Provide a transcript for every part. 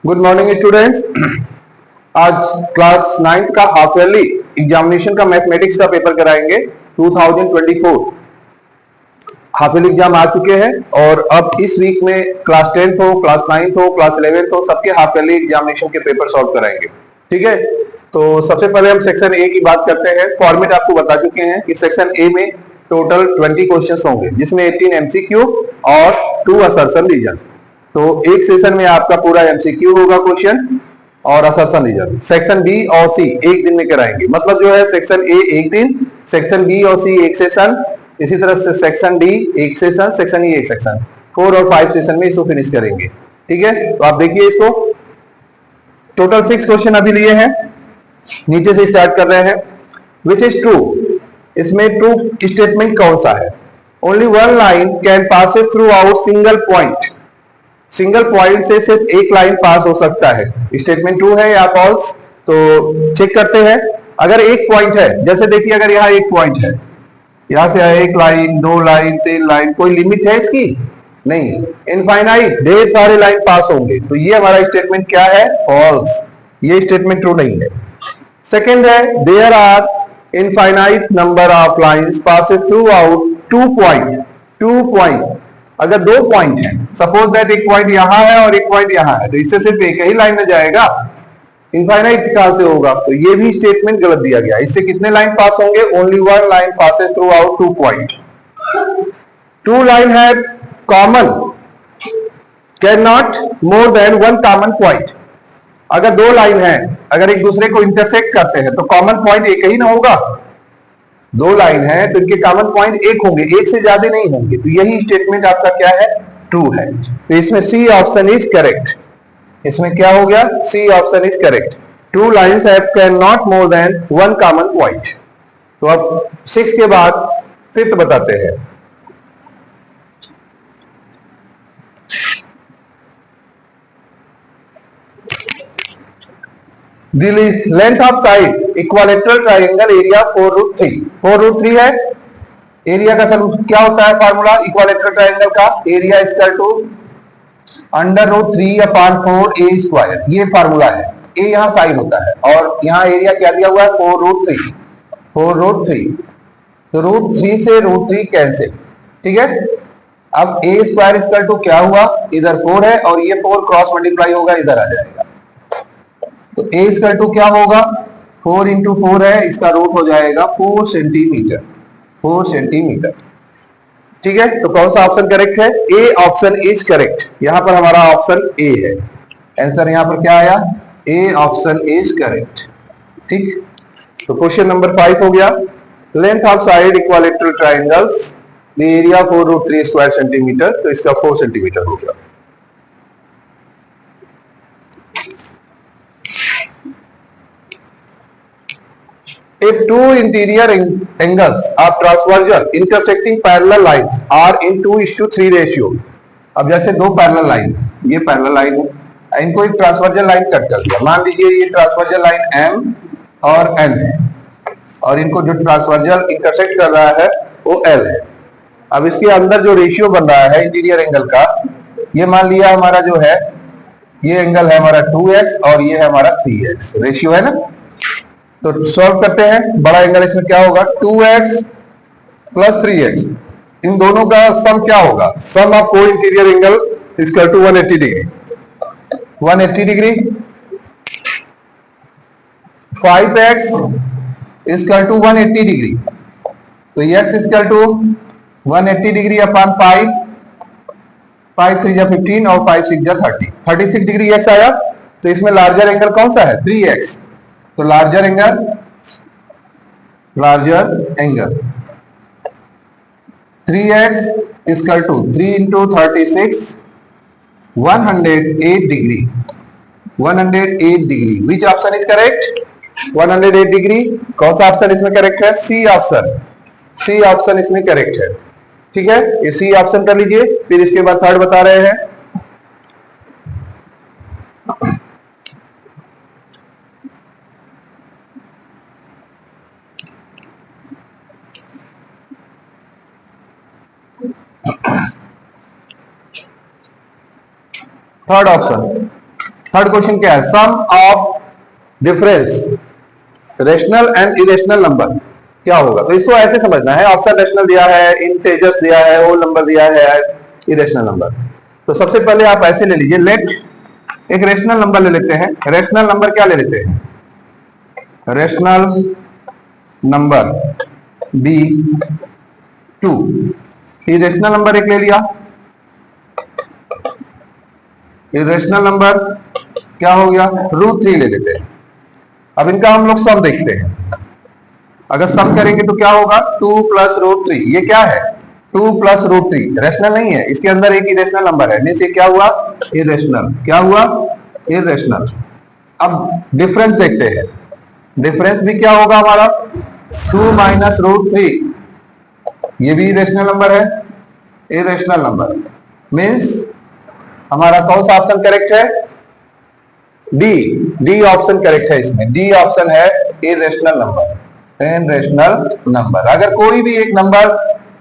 Good morning students. आज class 9th का half yearly examination का मैथमेटिक्स का पेपर कराएंगे। 2024 हाफ ईयरली एग्जाम आ चुके हैं और अब इस वीक में क्लास 10th हो, क्लास 9th हो, क्लास 11th हो, सबके हाफ ईयरली एग्जामिनेशन के पेपर सॉल्व कराएंगे। ठीक है, तो सबसे पहले हम सेक्शन ए की बात करते हैं। फॉर्मेट आपको बता चुके हैं कि सेक्शन ए में टोटल 20 क्वेश्चन होंगे, जिसमें 18 एमसीक्यू और 2 असर्शन रीजन। तो एक सेशन में आपका पूरा एमसीक्यू होगा क्वेश्चन और असर्शन रीजन। सेक्शन बी और सी एक दिन में कराएंगे, मतलब जो है सेक्शन ए एक दिन, सेक्शन बी और सी एक सेशन, इसी तरह से सेक्शन डी एक सेशन, सेक्शन ई एक सेशन, 4 और 5 सेशन में इसको फिनिश करेंगे। ठीक है, तो आप देखिए इसको। टोटल 6 क्वेश्चन अभी लिए हैं, नीचे से स्टार्ट कर रहे हैं। विच इज ट्रू, इसमें ट्रू स्टेटमेंट कौन सा है? Only one line can pass through out single point. Single point से सिर्फ एक लाइन पास हो सकता है। स्टेटमेंट ट्रू है या फॉल्स, तो चेक करते हैं। अगर एक पॉइंट है, जैसे देखिए अगर यहाँ एक पॉइंट है, यहां से एक लाइन, 2 लाइन, 3 लाइन, कोई लिमिट है इसकी? नहीं, इनफाइनाइट ढेर सारे लाइन पास होंगे, तो ये हमारा स्टेटमेंट क्या है? फॉल्स। ये स्टेटमेंट ट्रू नहीं है। सेकेंड है, there are infinite number of lines passes through out 2 point. 2 point, अगर 2 पॉइंट है, सपोज दैट एक पॉइंट यहां है और एक पॉइंट यहां है, तो इससे सिर्फ एक ही लाइन में जाएगा, इनफाइनाइट कहां से होगा? तो ये भी स्टेटमेंट गलत दिया गया। इससे कितने लाइन पास होंगे? Only one line passes through out 2 point. 2 line है common, can not more than 1 common point. अगर 2 लाइन है, अगर एक दूसरे को इंटरसेक्ट करते हैं, तो कॉमन पॉइंट एक ही ना होगा। 2 लाइन है तो इनके कॉमन पॉइंट एक होंगे, एक से ज्यादा नहीं होंगे। तो यही स्टेटमेंट आपका क्या है? ट्रू है। तो इसमें सी ऑप्शन इज करेक्ट। इसमें क्या हो गया? C option is correct. 2 lines have can not more than 1 common point. तो अब 6 के बाद 5th बताते हैं। The length of side equilateral triangle area 4√3। 4√3 है एरिया का। सर क्या होता है फार्मूला इक्वालेटरल ट्राइंगल का? Area equal to √3/4 A square. ये फार्मूला है। ए यहाँ साइड होता है और यहाँ एरिया क्या दिया हुआ है? 4√3। 4√3, तो √3 से √3 कैंसिल। ठीक है, अब ए स्क्वायर इक्वल टू क्या हुआ? इधर 4 है और ये 4 क्रॉस मल्टीप्लाई होगा, इधर आ जाएगा। तो ए इक्वल टू क्या होगा? 4 इंटू 4 है, इसका रूट हो जाएगा 4 सेंटीमीटर। 4 सेंटीमीटर। ठीक है, तो कौन सा ऑप्शन करेक्ट है? A option is correct. यहां पर हमारा ऑप्शन ए है। आंसर यहां पर क्या आया? A option is correct. ठीक, तो क्वेश्चन नंबर 5 हो गया। Length of side equilateral triangles, the area 4√3 square centimetre, तो इसका 4 सेंटीमीटर हो गया। If two interior angles of transversal intersecting parallel lines are in 2:3 ratio। अब जैसे 2 पैरेलल लाइन, ये पैरेलल लाइन है, इनको एक ट्रांसवर्जल लाइन कट कर दिया। मान लीजिए ये ट्रांसवर्जल लाइन M और N है और इनको जो ट्रांसवर्जल इंटरसेक्ट कर रहा है वो L है। अब इसके अंदर जो रेशियो बन रहा है इंटीरियर एंगल का, ये मान लिया हमारा जो है, ये एंगल है हमारा 2x और ये है हमारा 3x। रेशियो है ना, तो सॉल्व करते हैं। बड़ा एंगल इसमें क्या होगा? 2x plus 3x। इन दोनों का सम क्या होगा? सम ऑफ को interior angle equal to 180 degree. 180 degree. 5x equal to 180 degree, तो x equal to 180 degree upon 5। 5 3 जा 15 और 5 6 जा 30। 36 डिग्री x आया। तो इसमें लार्जर एंगल कौन सा है? 3x। तो larger angle 3x equal to 3 into 36, 108 degree. 108 degree. Which option is correct? 108 degree. कौन सा ऑप्शन इसमें करेक्ट है? C option. सी ऑप्शन इसमें करेक्ट है। ठीक है, ये सी ऑप्शन कर लीजिए। फिर इसके बाद थर्ड बता रहे हैं। थर्ड ऑप्शन, थर्ड क्वेश्चन क्या है, sum of difference rational and irrational number क्या होगा। तो इसको ऐसे समझना है, ऑप्शन रेशनल दिया है, इंटेजर्स दिया है, होल नंबर दिया है, इरेशनल नंबर। तो सबसे पहले आप ऐसे ले लीजिए, लेट एक रेशनल नंबर ले लेते हैं। रेशनल नंबर क्या ले लेते हैं, rational number B 2, irrational number एक ले लिया। इरेशनल नंबर क्या हो गया, √3 ले लेते हैं। अब इनका हम लोग सम देखते हैं, अगर सम करेंगे तो क्या होगा, 2 + √3। ये क्या है, 2 + √3 रेशनल नहीं है, इसके अंदर एक इरेशनल नंबर है, मींस ये क्या हुआ, इरेशनल। क्या हुआ, इरेशनल। अब डिफरेंस देखते हैं, डिफरेंस भी क्या होगा हमारा, 2 - √3, ये भी इरेशनल नंबर है, इरेशनल नंबर। मींस हमारा कौन सा ऑप्शन करेक्ट है, डी ऑप्शन करेक्ट है। इसमें डी ऑप्शन है, इरेशनल नंबर, इरेशनल नंबर। अगर कोई भी एक नंबर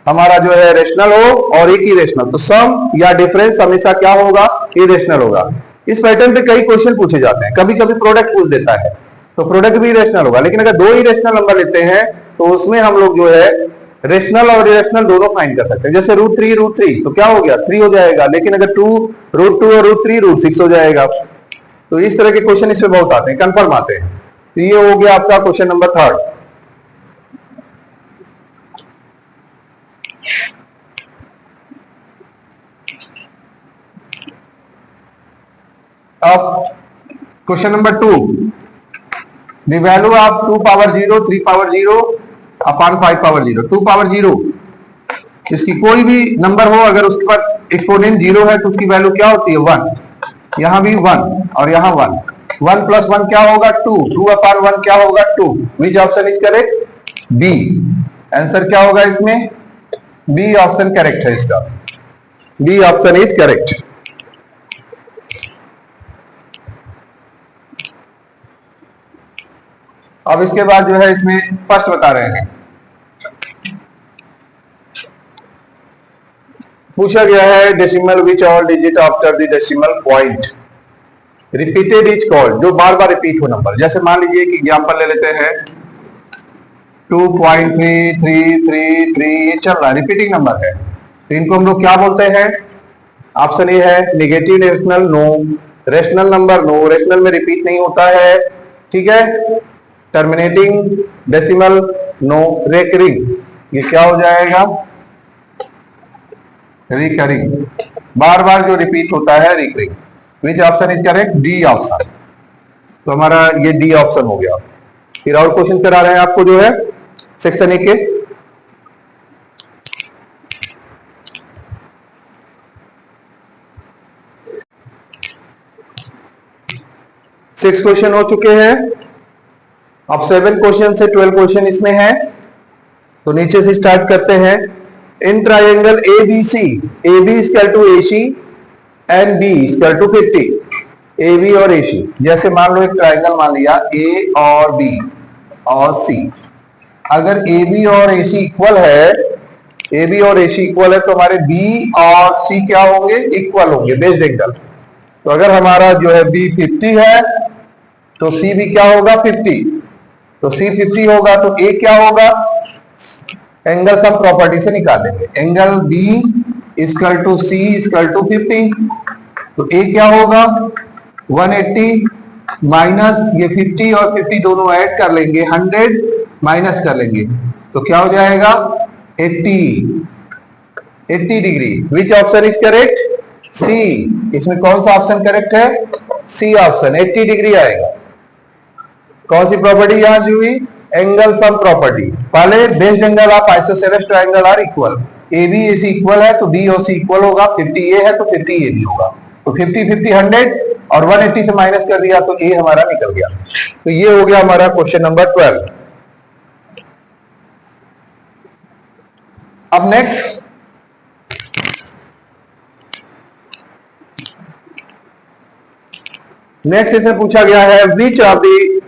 हमारा जो है रेशनल हो और एक इरेशनल, तो सम या डिफरेंस हमेशा क्या होगा, इरेशनल होगा। इस पैटर्न पे कई क्वेश्चन पूछे जाते हैं, कभी कभी प्रोडक्ट पूछ देता है, तो प्रोडक्ट भी इरेशनल होगा। लेकिन अगर दो इरेशनल नंबर लेते हैं तो उसमें हम लोग जो है रेशनल और इरेशनल दोनों फाइंड कर सकते हैं। जैसे √3 तो क्या हो गया, 3 हो जाएगा, लेकिन अगर √2 और √3 √6 हो जाएगा। तो इस तरह के क्वेश्चन इसमें बहुत आते हैं, कंफर्म आते हैं। तो ये हो गया आपका क्वेश्चन नंबर 3। अब question number 2, the value of 2 power 0, 3 power 0 upon 5 power 0। 2 power 0, इसकी कोई भी नंबर हो, अगर उसके पास एक्सपोनेंट 0 है तो उसकी वैल्यू क्या होती है, 1। यहां भी 1 और यहां 1, 1 + 1 क्या होगा, 2, 2/1 क्या होगा, 2। Which option is correct, B. Answer क्या होगा इसमें, बी ऑप्शन करेक्ट है इसका, बी ऑप्शन इज करेक्ट। अब इसके बाद जो है इसमें फर्स्ट बता रहे हैं, पूछा गया है decimal which all digit after the decimal point repeated is called, जो बार बार रिपीट हो नंबर। जैसे मान लीजिए कि एग्जांपल ले लेते हैं 2.3333, ये चल रहा है, रिपीटिंग नंबर है, तो इनको हम लोग क्या बोलते हैं। ऑप्शन ए है negative rational, no. Rational number, no, rational में रिपीट नहीं होता है, ठीक है। Terminating decimal, no. रेकरिंग, ये क्या हो जाएगा, रिकरिंग, बार बार जो रिपीट होता है, recurring. Which option is correct, D option. तो हमारा ये डी ऑप्शन हो गया। फिर और क्वेश्चन करा रहे हैं आपको जो है सेक्शन ए के। सिक्स क्वेश्चन हो चुके हैं, अब 7 क्वेश्चन से 12 क्वेश्चन इसमें है। तो नीचे से स्टार्ट करते हैं। In triangle ABC, AB = AC and B = 50, AB और AC। जैसे मान लो एक ट्राइंगल मान लिया A और B और C, अगर AB और AC इक्वल है, AB और AC इक्वल है, तो हमारे B और C क्या होंगे, इक्वल होंगे, बेस्ड एंगल। तो अगर हमारा जो है B 50 है तो C भी क्या होगा, 50। तो C 50 होगा तो A क्या होगा, एंगल सम प्रॉपर्टी से निकालेंगे, एंगल B = C = 50। तो A क्या होगा, 180 माइनस ये 50 और 50 दोनों ऐड कर लेंगे, 100 माइनस कर लेंगे, तो क्या हो जाएगा, 80 degree. Which option is correct, C. इसमें कौन सा ऑप्शन करेक्ट है, सी ऑप्शन, 80 डिग्री आएगा। कौन सी प्रॉपर्टी यहां हुई, एंगल सम प्रॉपर्टी। पहले based angle of isosceles triangle are equal, A B A C equal है तो बी और सी इक्वल होगा, 50 ए है तो 50 ए बी होगा। तो 50 50 100 और 180 से माइनस कर दिया तो ए हमारा निकल गया। तो ये हो गया हमारा क्वेश्चन नंबर 12। अब नेक्स्ट इसमें पूछा गया है which of the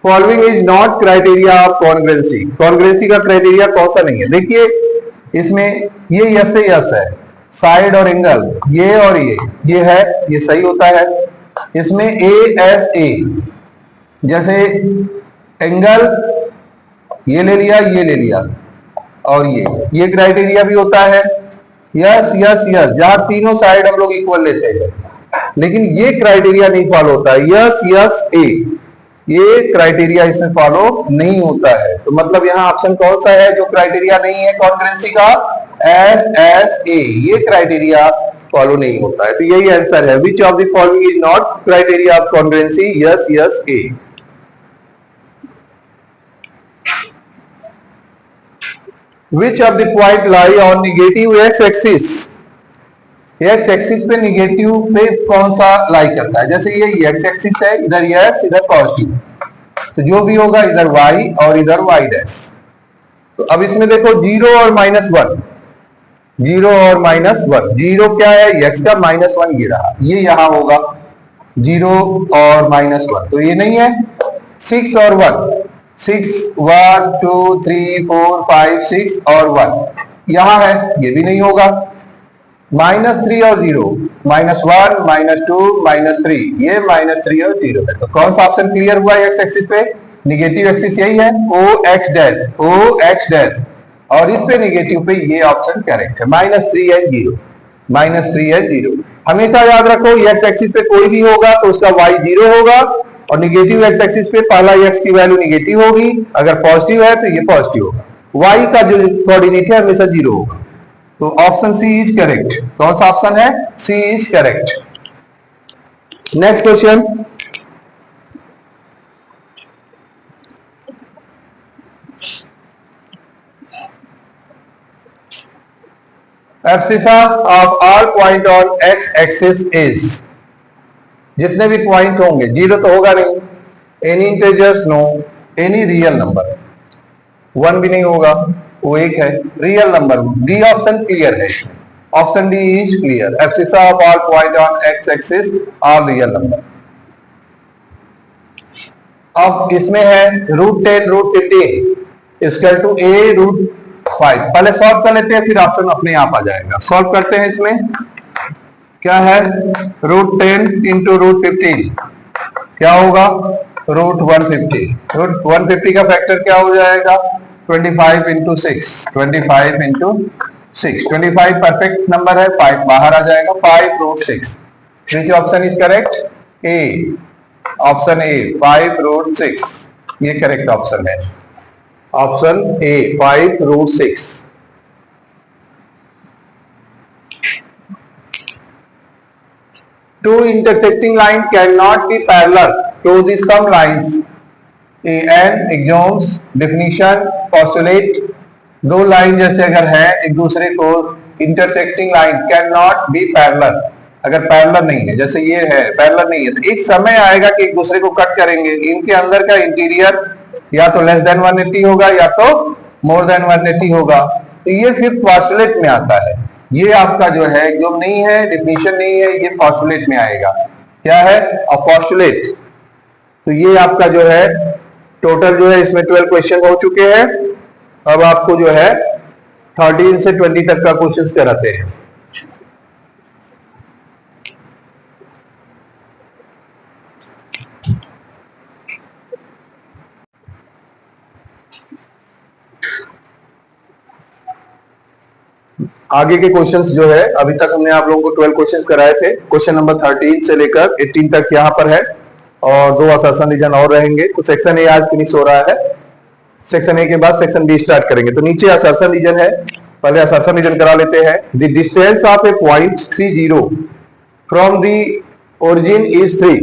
following is not criteria of congruency. Congruency का क्राइटेरिया कौन सा नहीं है, देखिए इसमें ये यस से यस है, साइड और एंगल ये और ये है, ये सही होता है। इसमें ASA, जैसे एंगल ये ले लिया, ये ले लिया, और ये क्राइटेरिया भी होता है। यस यस यस, जहां तीनों साइड हम लोग इक्वल लेते हैं, लेकिन ये क्राइटेरिया नहीं फॉलो होता है। यस यस ए, ये क्राइटेरिया इसमें फॉलो नहीं होता है। तो मतलब यहाँ ऑप्शन कौन सा है जो क्राइटेरिया नहीं है कॉन्ग्रुएंसी का? SSA, ये क्राइटेरिया फॉलो नहीं होता है। तो यही आंसर है, which of the following is not criteria of congruency? Yes yes A. Which of the point lie on negative x axis? X axis पे निगेटिव पे कौन सा लाई करता है? जैसे ये एक्स एक्सिस है, इधर ये एक्स, इधर पॉजिटिव, तो जो भी होगा इधर वाई और इधर वाई डैश। तो अब इसमें देखो 0 और -1, 0 और -1, 0 क्या है एक्स का, -1 ये रहा, ये यहां होगा 0 और -1, तो ये नहीं है। 6 और 1, 6, 1 2 3 4 5 6 और 1 यहां है, ये भी नहीं होगा। -3 और 0, -1 -2 -3, ये -3 और 0 है। तो कौन सा ऑप्शन क्लियर हुआ एक्स एक्सिस पे? निगेटिव एक्सिस यही है, OX डैश, OX डैश, और इस पे निगेटिव पे ये ऑप्शन करेक्ट है। -3 है 0, -3 है 0। हमेशा याद रखो एक्स एक्सिस पे कोई भी होगा तो उसका y 0 होगा, और निगेटिव एक्स एक्सिस पे पहला x की वैल्यू निगेटिव होगी, अगर पॉजिटिव है तो ये पॉजिटिव होगा। y का जो कोऑर्डिनेट है हमेशा 0 होगा। तो ऑप्शन सी इज करेक्ट। कौन सा ऑप्शन है? C is correct. Next question, abscissa of all point on x axis is, जितने भी पॉइंट होंगे, 0 तो होगा नहीं, any integers no, any real number, 1 भी नहीं होगा, वो एक है, real number. D option clear है, option D is clear. Abscissa of all point on x axis are real number. अब इसमें है √10 √15 इक्वल टू a√5। पहले सॉल्व कर लेते हैं, फिर ऑप्शन अपने आप आ जाएगा। सॉल्व करते हैं। इसमें क्या है? √10 इंटू √15 क्या होगा? √150। √150 का फैक्टर क्या हो जाएगा? 25 इंटू 6, 25 इंटू 6, 25 परफेक्ट नंबर है, 5 बाहर आ जाएगा, 5√6। विच option is correct? A, option A 5√6, ये करेक्ट ऑप्शन है। Option A 5√6। Two intersecting lines cannot be parallel to the some lines. An axioms, definition, postulate। दो लाइन जैसे अगर है एक दूसरे को, intersecting line can not be parallel, अगर पैरेलल नहीं है, जैसे ये है पैरेलल नहीं है, तो एक समय आएगा कि एक दूसरे को कट करेंगे। इनके अंदर का इंटीरियर या तो लेस देन 180 होगा या तो मोर देन 180 होगा, तो ये फिर पॉस्टुलेट में आता है। ये आपका जो है जो नहीं है, डेफिनेशन नहीं है, ये पॉस्टुलेट में आएगा। क्या है? पॉस्टुलेट। तो ये आपका जो है टोटल जो है इसमें 12 क्वेश्चन हो चुके हैं। अब आपको जो है 13 से 20 तक का क्वेश्चन कराते हैं। आगे के क्वेश्चंस जो है, अभी तक हमने आप लोगों को 12 क्वेश्चंस कराए थे। क्वेश्चन नंबर 13 से लेकर 18 तक यहाँ पर है, और 2 असर्शन रीजन और रहेंगे। तो सेक्शन ए आज फिनिश हो रहा है, सेक्शन ए के बाद सेक्शन बी स्टार्ट करेंगे। तो नीचे असर्शन रीजन है, पहले असर्शन रीजन करा लेते हैं। The distance of a point 30 from the origin is 3।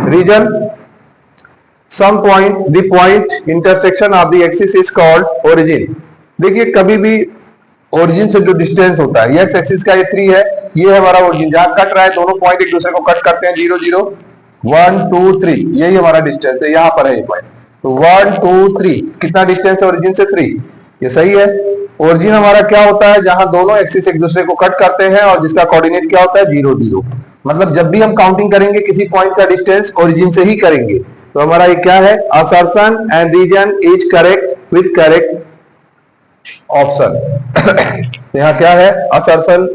Reason some point, the point intersection of the axis is called origin. देखिए कभी भी ओरिजिन से जो डिस्टेंस होता है, एक्स एक्सिस का ये 3 है, ये है हमारा ओरिजिन, जहां कट रहा है दोनों पॉइंट एक दूसरे को कट करते हैं, 0 0 1 2 3, यही हमारा डिस्टेंस है, यहाँ पर है ये पॉइंट। तो 1 2 3 कितना डिस्टेंस है ओरिजिन से? 3। ये सही है। ओरिजिन हमारा क्या होता है? जहां दोनों एक्सिस एक दूसरे को कट करते हैं और जिसका कोऑर्डिनेट क्या होता है? 0 0। मतलब जब भी हम काउंटिंग करेंगे किसी पॉइंट का डिस्टेंस ओरिजिन से ही करेंगे। तो हमारा ये क्या है? Assertion and reason is correct with correct option. यहाँ क्या है? असर्शन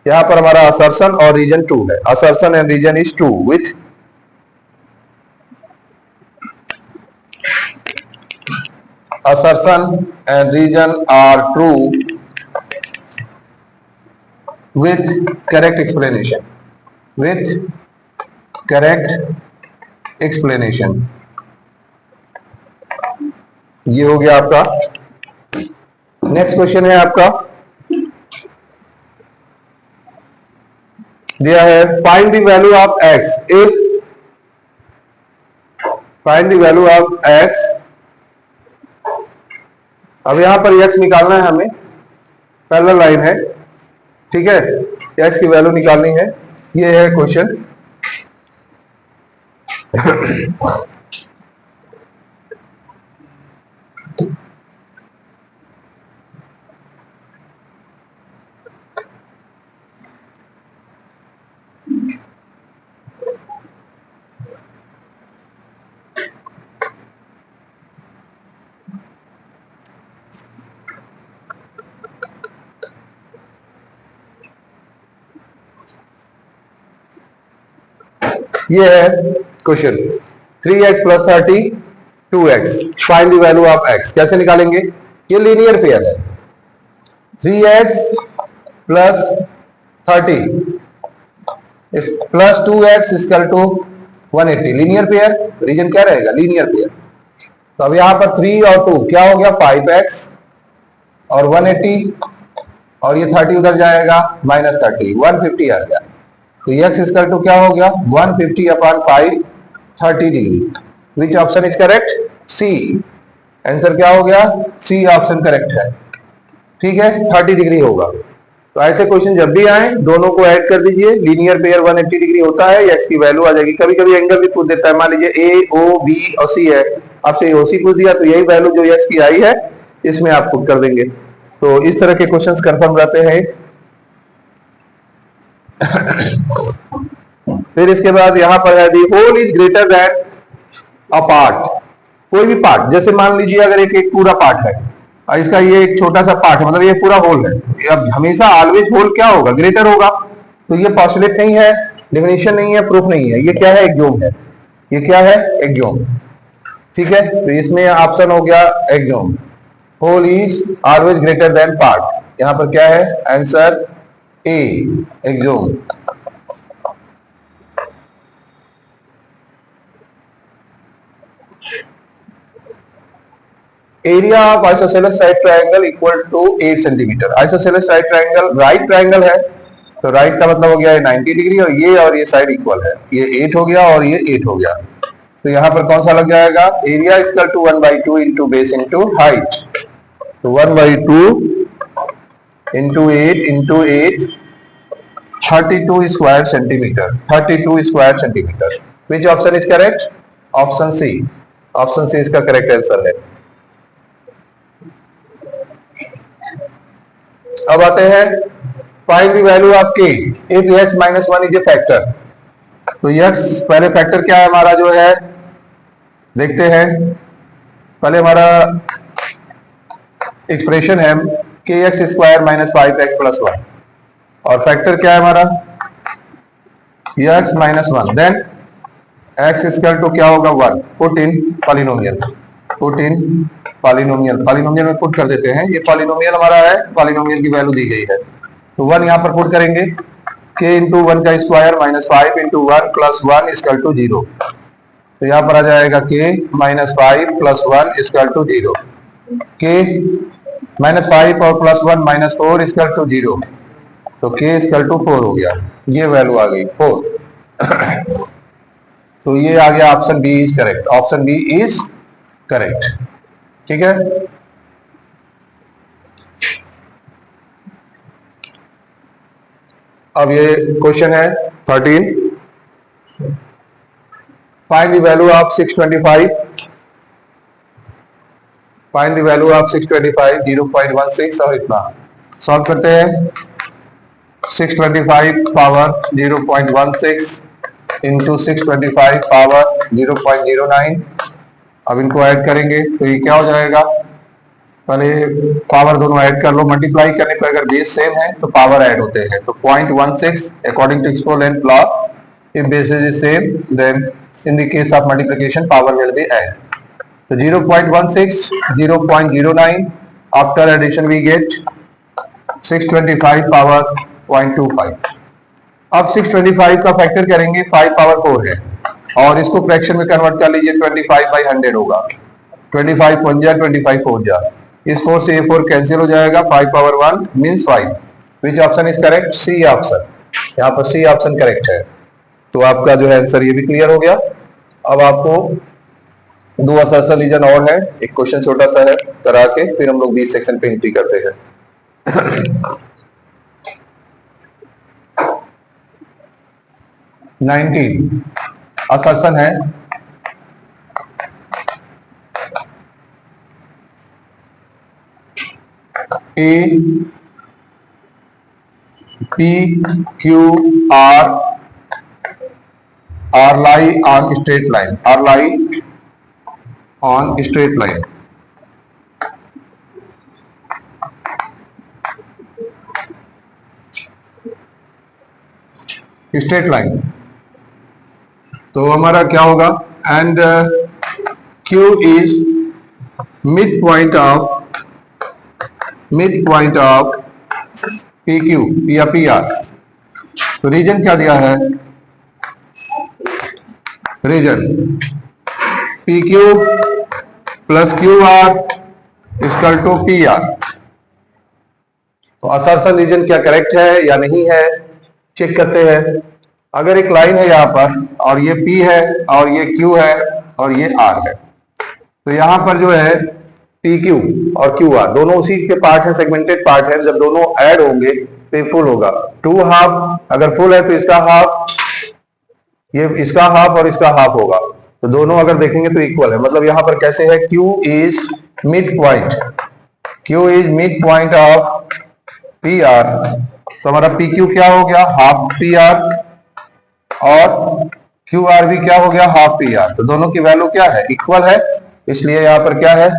यहां पर हमारा असर्शन और रीजन 2 है, assertion and reason is true with assertion and reason are true with correct explanation, with correct explanation। ये हो गया आपका। नेक्स्ट क्वेश्चन है आपका, दिया है find the value of x if, find the value of x। अब यहां पर x निकालना है हमें, पैरेलल लाइन है, ठीक है, x की वैल्यू निकालनी है, ये है क्वेश्चन। ये है question, 3x plus 30 2x, find the value of x। कैसे निकालेंगे, ये लीनियर पेयर है, 3x plus 30 plus 2x equal to 180, linear pair, reason क्या रहेगा, लीनियर पेयर। तो अब यहां पर 3 और 2 क्या हो गया, 5x और 180, और ये 30 उधर जाएगा -30, 150 आ गया। तो x इक्वल टू क्या हो गया, 150 upon 5, 30 degree. Which option is correct, C. Answer क्या हो गया, सी ऑप्शन करेक्ट है, ठीक है, 30 डिग्री होगा। तो ऐसे क्वेश्चन जब भी आए दोनों को ऐड कर दीजिए, लीनियर पेयर 180 डिग्री होता है, x की वैल्यू आ जाएगी। कभी कभी एंगल भी पूछ देता है, मान लीजिए ए ओ बी और सी है, आपसे ओसी पूछ दिया, तो यही वैल्यू जो x की आई है इसमें आप पुट कर देंगे। तो इस तरह के क्वेश्चंस कंफर्म रहते हैं। फिर इसके बाद यहां पर है the whole is greater than a part. कोई भी पार्ट, जैसे मान लीजिए अगर एक पूरा पार्ट है और इसका ये एक छोटा सा पार्ट है, मतलब ये पूरा होल है, अब हमेशा ऑलवेज होल क्या होगा, ग्रेटर होगा। तो ये पॉस्टुलेट नहीं है, डेफिनेशन नहीं है, प्रूफ नहीं है, ये क्या है, एक्सियोम है। ये क्या है, एक्सियोम, ठीक है। तो इसमें ऑप्शन हो गया axiom, whole is always greater than part. यहां पर क्या है, answer A, axiom. Area of isosceles side triangle equal to 8 centimetre. Isosceles side triangle right triangle है, तो राइट का मतलब हो गया 90 डिग्री, और ये साइड इक्वल है, ये 8 हो गया और ये 8 हो गया। तो यहाँ पर कौन सा लग जाएगा, area equal to 1/2 into base into height. तो 1/2 into 8 32 square centimetre, 32 square centimetre. Which option is correct, option C. Option C इसका करेक्ट आंसर है। अब आते हैं find the value of k if x minus 1 is a factor. तो x पहले factor क्या है हमारा, जो है देखते हैं। पहले हमारा एक्सप्रेशन है kx square minus 5x plus 1, और फैक्टर क्या है हमारा, x minus 1, then x equal to क्या होगा, 1। Put in polynomial, put in polynomial, polynomial में पुट कर देते हैं। ये पॉलिनोमियल हमारा है, पॉलिनोमियल की वैल्यू दी गई है, तो 1 यहाँ पर पुट करेंगे, k इंटू 1 का square minus 5 into 1 plus 1 equal to 0। तो यहाँ पर आ जाएगा k minus 5 plus 1 equal to 0, k minus 5 और प्लस 1 माइनस 4 इक्वल टू 0, तो k इक्वल टू 4 हो गया, ये वैल्यू आ गई 4। तो ये आ गया option B is correct, option B is correct, ठीक है। अब ये क्वेश्चन है 13, find the value of 625, find the value of 625 0.16, और इतना सॉल्व करते हैं। 625 पावर 0.16 इंटू 625 पावर 0.09, अब इनको ऐड करेंगे तो ये क्या हो जाएगा, पहले पावर दोनों ऐड कर लो, मल्टीप्लाई करने पर अगर बेस सेम है तो पावर ऐड होते हैं। तो 0.16 according to exponent law, if basis is same then in the case of multiplication power will be add. तो 0.16, 0.09, after addition we get 625 power 0.25। अब 625 का फैक्टर करेंगे, 5 पावर 4 है और इसको फ्रैक्शन में कन्वर्ट कर लीजिए, 25/100 होगा। 25 1 जा, 25 4 जा, इस 4 से ये 4 कैंसिल हो जाएगा, 5 power 1 means 5। Which option is correct? C option. यहाँ पर सी ऑप्शन करेक्ट है। तो आपका जो है आंसर ये भी क्लियर हो गया। अब आपको 2 असर्शन रीजन और है, एक क्वेश्चन छोटा सा है, करा के फिर हम लोग 20 सेक्शन पे एंट्री करते हैं। 19 असर्शन है A P Q R lie on straight line, R lie on straight line. Straight line, तो हमारा क्या होगा? And Q is mid point of PQ या PR। तो रीजन क्या दिया है? Reason PQ plus QR equal to PR। तो असर्शन रीजन क्या करेक्ट है या नहीं है, चेक करते हैं। अगर एक लाइन है यहाँ पर और ये P है और ये Q है और ये R है, तो यहाँ पर जो है PQ और QR दोनों उसी के पार्ट है, सेगमेंटेड पार्ट है। जब दोनों ऐड होंगे तो ये फुल होगा। 2 हाफ, अगर फुल है तो इसका हाफ, ये इसका हाफ और इसका हाफ होगा। तो दोनों अगर देखेंगे तो इक्वल है। मतलब यहाँ पर कैसे है? Q is mid point, Q is mid point of PR। तो हमारा PQ क्या हो गया? हाफ PR और QR भी क्या हो गया? Half PR। तो दोनों की वैल्यू क्या है? इक्वल है। इसलिए यहाँ पर क्या है?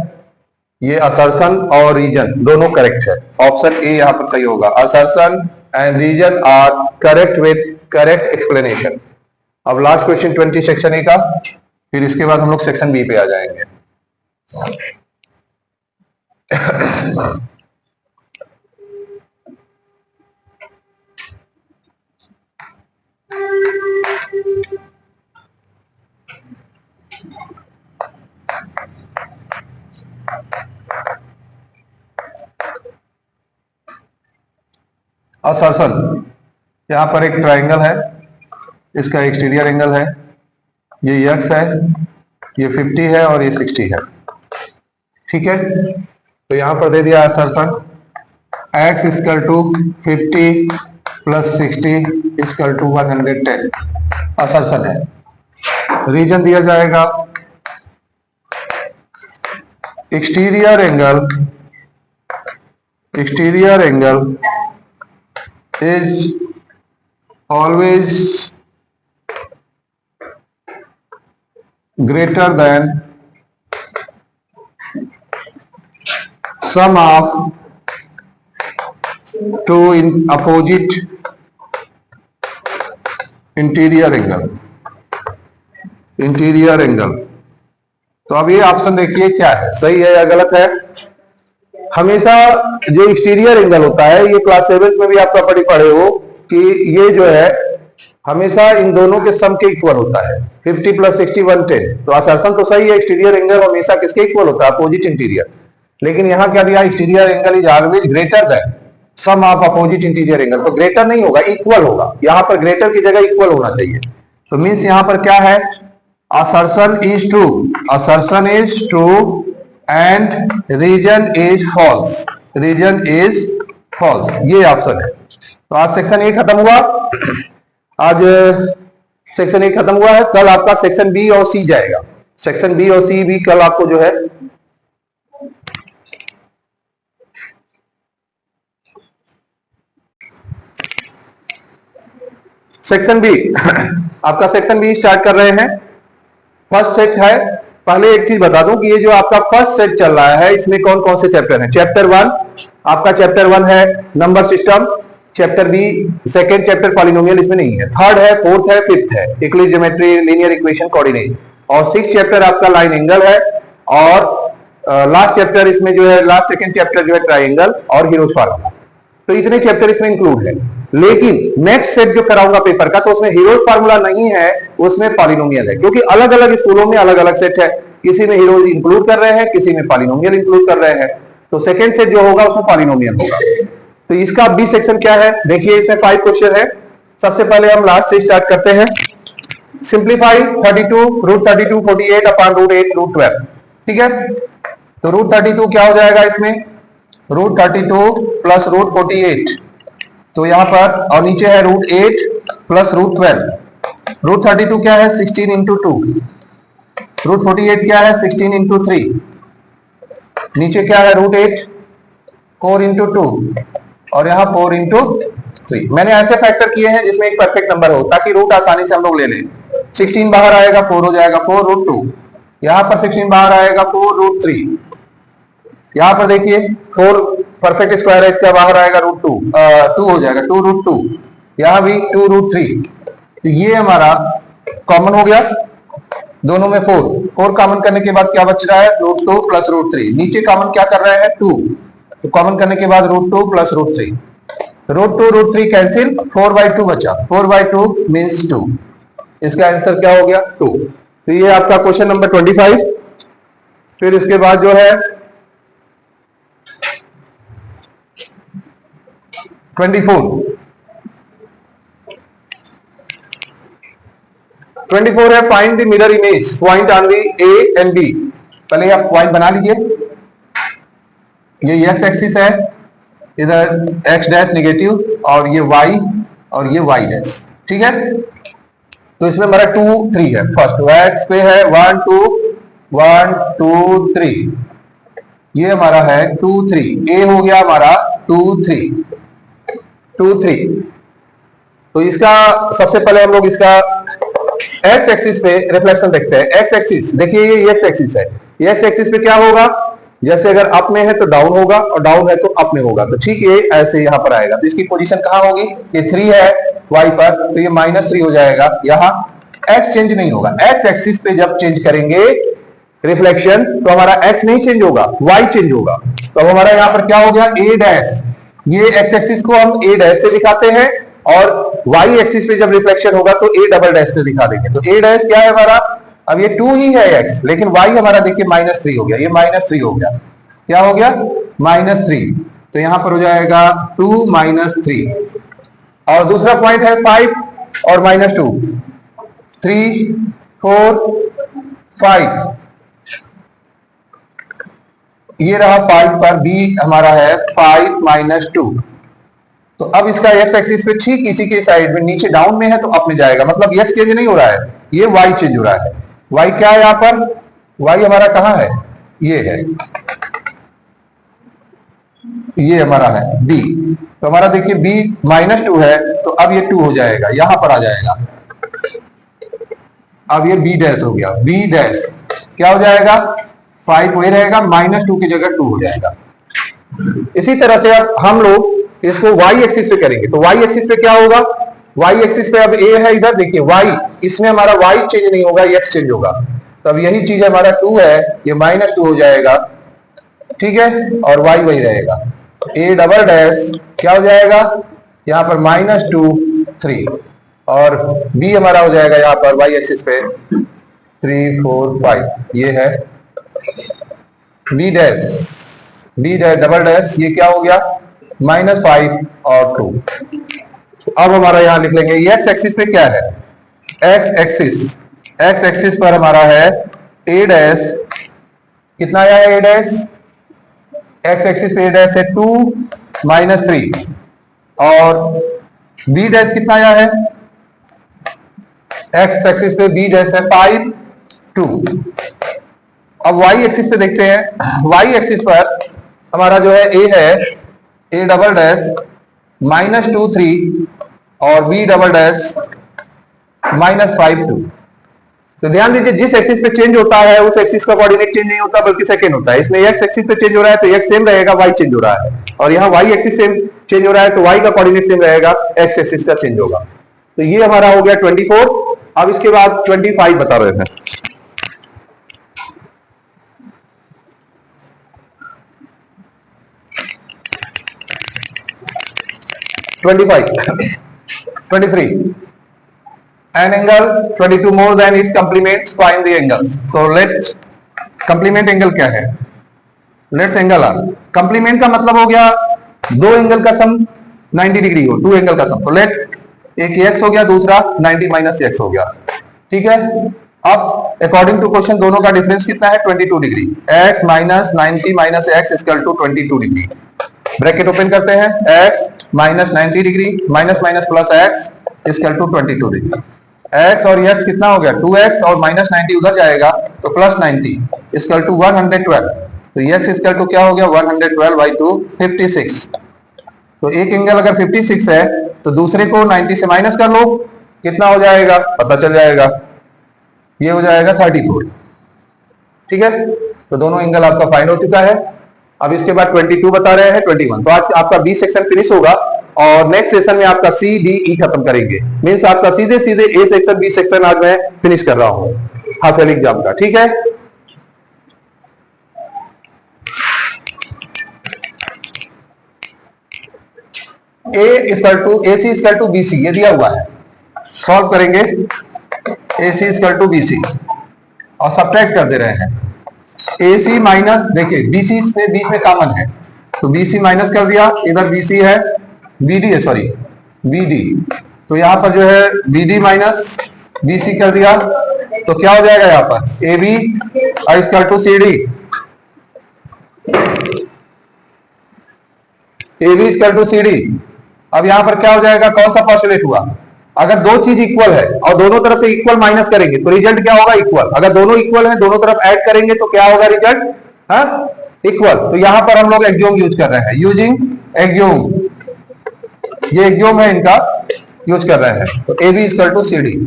ये असर्शन और रीजन दोनों करेक्ट है। ऑप्शन ए यहाँ पर सही होगा। Assertion and reason are correct with correct explanation. अब लास्ट क्वेश्चन 20 सेक्शन ए का, फिर इसके बाद हम लोग सेक्शन बी पे आ जाएंगे। असर्शन, यहां पर एक ट्राइंगल है, इसका एक्सटीरियर एंगल है, ये x है, ये 50 है और ये 60 है। ठीक है, तो यहां पर दे दिया assertion x equal to 50 plus 60 equal to 110 assertion है। रीजन दिया जाएगा exterior angle is always greater than sum of two in opposite interior angle। तो अब ये ऑप्शन देखिए क्या है, सही है या गलत है। हमेशा जो एक्सटीरियर एंगल होता है, ये क्लास 7 में भी आपका पढ़े हो कि ये जो है हमेशा इन दोनों के सम के इक्वल होता है। 50 प्लस 60 110। तो असर्शन तो सही है, एक्सटीरियर एंगल हमेशा किसके इक्वल होता है? Opposite interior. लेकिन यहां क्या दिया? Exterior angle is always greater than sum of opposite interior angle. तो ग्रेटर नहीं होगा, इक्वल होगा। यहां पर ग्रेटर की जगह इक्वल होना चाहिए। तो मीन्स यहां पर क्या है? assertion is true and region is false। ये ऑप्शन है। तो आज सेक्शन ए खत्म हुआ। आज सेक्शन ए खत्म हुआ है। कल आपका सेक्शन बी और सी जाएगा। सेक्शन बी और सी भी कल आपको जो है सेक्शन बी आपका सेक्शन बी स्टार्ट कर रहे हैं। फर्स्ट सेट है पहले एक चीज बता दूं कि ये जो आपका फर्स्ट सेट चल रहा है इसमें कौन कौन से चैप्टर हैं। चैप्टर 1 आपका चैप्टर 1 है number system, chapter B second chapter polynomial इसमें नहीं है, थर्ड है, फोर्थ है, फिफ्थ है Euclid geometry, linear equation, coordinate, और सिक्स चैप्टर आपका लाइन एंगल है, और लास्ट चैप्टर इसमें जो है लास्ट सेकेंड चैप्टर जो है ट्राइंगल और हीरोज फार्मूला। तो इतने चैप्टर इसमें इंक्लूड है। लेकिन नेक्स्ट सेट जो कराऊंगा पेपर का तो उसमें हीरोज फार्मूला नहीं है, उसमें पॉलिनोमियल है, क्योंकि अलग अलग स्कूलों में अलग अलग सेट है, किसी में हीरोज इंक्लूड कर रहे हैं, किसी में पॉलिनोमियल इंक्लूड कर रहे हैं। तो सेकेंड सेट जो होगा उसमें पॉलिनोमियल होगा। तो इसका बी सेक्शन क्या है, देखिए इसमें 5 क्वेश्चन है। सबसे पहले हम लास्ट से स्टार्ट करते हैं। Simplify 32 root 32 48 upon root 8 root 12, ठीक है। तो रूट 32 क्या हो जाएगा इसमें, रूट 32 प्लस रूट 48, तो यहां पर, और नीचे है रूट 8 प्लस रूट 12। रूट 32 क्या है 16 इंटू 2, रूट 48 क्या है 16 इंटू 3, नीचे क्या है रूट 8 4 इंटू 2, और यहाँ 4 इंटू 3। मैंने ऐसे फैक्टर किए हैं जिसमें एक परफेक्ट नंबर हो ताकि रूट आसानी से हम लोग ले लें। 16 बाहर आएगा 4 हो जाएगा 4 रूट 2, यहां पर 16 बाहर आएगा 4 रूट 3, यहां पर देखिए 4 परफेक्ट स्क्वायर है, इसका बाहर आएगा रूट 2 हो जाएगा 2 रूट 2, यहां भी 2 रूट 3। तो ये हमारा कॉमन हो गया, दोनों में 4 कॉमन करने के बाद क्या बच रहा है रूट 2 प्लस रूट 3, नीचे कॉमन क्या कर रहे हैं 2, तो कॉमन करने के बाद root 2 plus root 3, root 2 root 3 cancel, 4/2 बचा, 4/2 मीन्स 2, इसका आंसर क्या हो गया 2। तो ये आपका क्वेश्चन नंबर 25। फिर इसके बाद जो है 24 है find the mirror image point on the A and B. पहले आप पॉइंट बना लीजिए, ये एक्स एक्सिस है, इधर एक्स डैश नेगेटिव, और ये वाई, और ये वाई डैश, ठीक है। तो इसमें हमारा 2 3 है, फर्स्ट एक्स पे है 1 2 1 2 3, ये हमारा है 2 3, ए हो गया हमारा 2 3 2 3। तो इसका सबसे पहले हम लोग इसका एक्स एक्सिस पे रिफ्लेक्शन देखते हैं। एक्स एक्सिस देखिए ये एक्स एक्सिस है, ये एक्स एक्सिस पे क्या होगा, जैसे अगर अप में है तो डाउन होगा, और डाउन है तो अप में होगा, तो ठीक है ऐसे यहां पर आएगा। तो इसकी पोजीशन कहां होगी, ये 3 है y पर, तो ये -3 हो जाएगा। यहां x चेंज नहीं होगा, x एक्सिस पे जब चेंज करेंगे रिफ्लेक्शन तो हमारा x नहीं चेंज होगा, y चेंज होगा। तो हमारा यहां पर क्या हो गया a डैश, ये x एक्सिस को हम a डैश से दिखाते हैं, और y एक्सिस पे जब रिफ्लेक्शन होगा तो a डबल डैश से दिखा देंगे। तो a डैश क्या है हमारा, अब ये 2 ही है x, लेकिन y हमारा देखिए -3 हो गया, ये -3 हो गया, क्या हो गया -3, तो यहां पर हो जाएगा 2 -3। और दूसरा पॉइंट है 5 और -2, 3 4 5, ये रहा 5 पर, b हमारा है 5 -2। तो अब इसका x एक्सिस पे ठीक इसी के साइड में, नीचे डाउन में है तो अप में जाएगा, मतलब x चेंज नहीं हो रहा है, ये y चेंज हो रहा है। y क्या है यहाँ पर, y हमारा कहाँ है, ये है, ये हमारा है b। तो हमारा देखिए b -2 है, तो अब ये 2 हो जाएगा, यहां पर आ जाएगा, अब ये b डैश हो गया, b डैश क्या हो जाएगा 5 वही रहेगा, -2 की जगह 2 हो जाएगा। इसी तरह से अब हम लोग इसको y एक्सिस पे करेंगे, तो y एक्सिस पे क्या होगा, y एक्सिस पे अब a है इधर, देखिए y, इसमें हमारा y चेंज नहीं होगा, x चेंज होगा। तो अब यही चीज हमारा 2 है, ये -2 हो जाएगा, ठीक है, और y वही रहेगा। a डबल डैश क्या हो जाएगा यहाँ पर -2 3, और b हमारा हो जाएगा यहाँ पर y एक्सिस पे 3 4 5, ये है b डैश डबल डैश, ये क्या हो गया -5 और 2। अब हमारा यहां लिख लेंगे एक्स एक्सिस पे क्या है, एक्स एक्सिस पर हमारा है a डैश, कितना आया है a डैश, एक्स एक्सिस पे a डैश है 2 -3, और b डैश कितना आया है, एक्स एक्सिस पे b डैश है 5 2। अब y एक्सिस पे देखते हैं, y एक्सिस पर हमारा जो है a है a डबल डैश -2 3, और b डबल डैश -5 2। तो ध्यान दीजिए, जिस एक्सिस पे चेंज होता है उस एक्सिस का कोऑर्डिनेट चेंज नहीं होता बल्कि सेकंड होता है। इसमें एक्स एक्सिस पे चेंज हो रहा है तो एक्स सेम रहेगा, वाई चेंज हो रहा है, और यहाँ वाई एक्सिस सेम चेंज हो रहा है तो वाई का कोऑर्डिनेट सेम रहेगा, एक्स एक्सिस का चेंज होगा। तो ये हमारा हो गया 24। अब इसके बाद 25 बता रहे हैं। An angle 22 more than its complement, find the angles. तो let's complement angle क्या है? Let's angle R. Complement का मतलब हो गया दो एंगल का सम 90 डिग्री हो, टू एंगल का सम। तो लेट एक x हो गया, दूसरा 90 माइनस x हो गया, ठीक है। अब अकॉर्डिंग टू क्वेश्चन दोनों का डिफरेंस कितना है? 22 degree. x minus 90 minus x equal to 22 degree. Bracket open करते हैं, x minus 90 degree minus minus plus x equal to 22 degree. x और x कितना हो गया? 2x, और माइनस 90 उधर जाएगा तो प्लस 90 इक्वल टू 112। तो x इक्वल टू क्या हो गया? 112 बाई 2, 56। तो एक एंगल अगर 56 है तो दूसरे को 90 से माइनस कर लो, कितना हो जाएगा पता चल जाएगा, ये हो जाएगा 34, ठीक है। तो दोनों एंगल आपका फाइंड हो चुका है। अब इसके बाद 22 बता रहे हैं 21। तो आज आपका बी सेक्शन फिनिश होगा और नेक्स्ट सेशन में आपका सी डी ई खत्म करेंगे। मीन्स आपका सीधे सीधे ए सेक्शन बी सेक्शन आज मैं फिनिश कर रहा हूं हाफ ईयरली एग्जाम का, ठीक है। AC इक्वल टू BC ये दिया हुआ है, सॉल्व करेंगे। AC इक्वल टू BC और सब्ट्रैक्ट कर दे रहे हैं। AC माइनस, देखिए BC से बीच में कॉमन है तो BC माइनस कर दिया, इधर BC है, BD है, सॉरी BD, तो यहां पर जो है BD माइनस BC कर दिया तो क्या हो जाएगा यहां पर? AB equal to CD। AB equal to CD। अब यहां पर क्या हो जाएगा? कौन सा पोस्टुलेट हुआ? अगर दो चीज इक्वल है और दोनों तरफ से इक्वल माइनस करेंगे तो रिजल्ट क्या होगा? इक्वल। अगर दोनों इक्वल है, दोनों तरफ ऐड करेंगे तो क्या होगा रिजल्ट? इक्वल। तो यहां पर हम लोग एक्सियोम यूज कर रहे हैं, यूजिंग एक्सियोम, ये एक्सियोम है इनका यूज कर रहे हैं। तो AB इक्वल टू CD।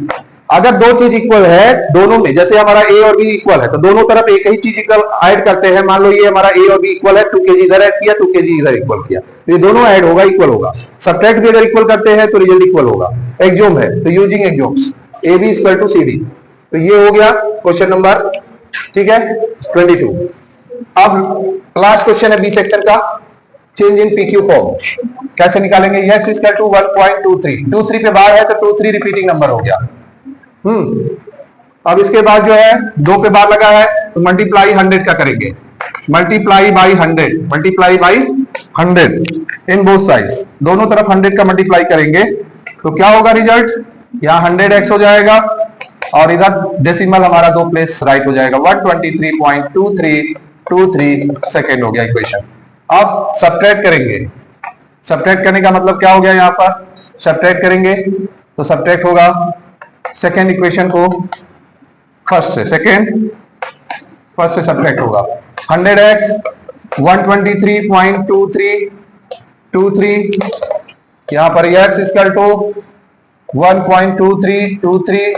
अगर दो चीज इक्वल है दोनों में, जैसे हमारा A और B इक्वल है तो दोनों तरफ एक ही चीज इक्वल ऐड करते हैं। मान लो ये हमारा A और B इक्वल है, 2 kg इधर ऐड किया, 2 kg इधर इक्वल किया, तो ये दोनों ऐड होगा, इक्वल होगा। सब्ट्रैक्ट भी अगर इक्वल करते हैं तो रिजल्ट इक्वल होगा। एक्सियोम है तो using axioms, AB equal to CD। तो ये हो गया क्वेश्चन नंबर, ठीक है, 22। अब लास्ट क्वेश्चन है बी सेक्शन का, चेंज इन PQ फॉर्म कैसे निकालेंगे? x इक्वल टू 1.23, 23 पे बार है तो 23 रिपीटिंग नंबर हो गया। अब इसके बाद जो है 2 पे बार लगा है तो मल्टीप्लाई 100 का करेंगे, multiply by 100, multiply by 100 in both sides, दोनों तरफ 100 का मल्टीप्लाई करेंगे तो क्या होगा रिजल्ट? यहाँ 100x हो जाएगा और इधर डेसिमल हमारा 2 प्लेस राइट हो जाएगा, 123.2323 सेकेंड हो गया इक्वेशन। अब सब्ट्रैक्ट करेंगे, सब्ट्रैक्ट करने का मतलब क्या हो गया? यहाँ पर सब्ट्रैक्ट करेंगे तो सब्ट्रैक्ट होगा सेकेंड इक्वेशन को फर्स्ट से, सेकेंड फर्स्ट से सब्ट्रैक्ट होगा। 100x 123.2323, यहां पर x इक्वल टू 1.2323,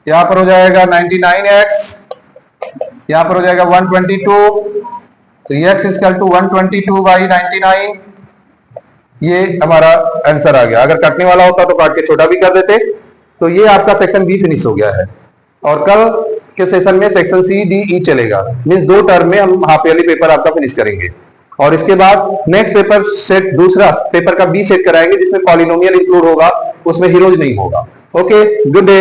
यहां पर हो जाएगा 99x, यहां पर हो जाएगा 122, तो x इक्वल टू 122 बाई 99, ये हमारा आंसर आ गया। अगर काटने वाला होता तो काट के छोटा भी कर देते। तो ये आपका सेक्शन बी फिनिश हो गया है और कल के सेशन में सेक्शन सी डी ई चलेगा। मींस 2 टर्म में हम हाफ ईयरली पेपर आपका फिनिश करेंगे और इसके बाद नेक्स्ट पेपर सेट, दूसरा पेपर का बी सेट कराएंगे जिसमें पॉलिनोमियल इंक्लूड होगा, उसमें हीरोज नहीं होगा। Okay, good day.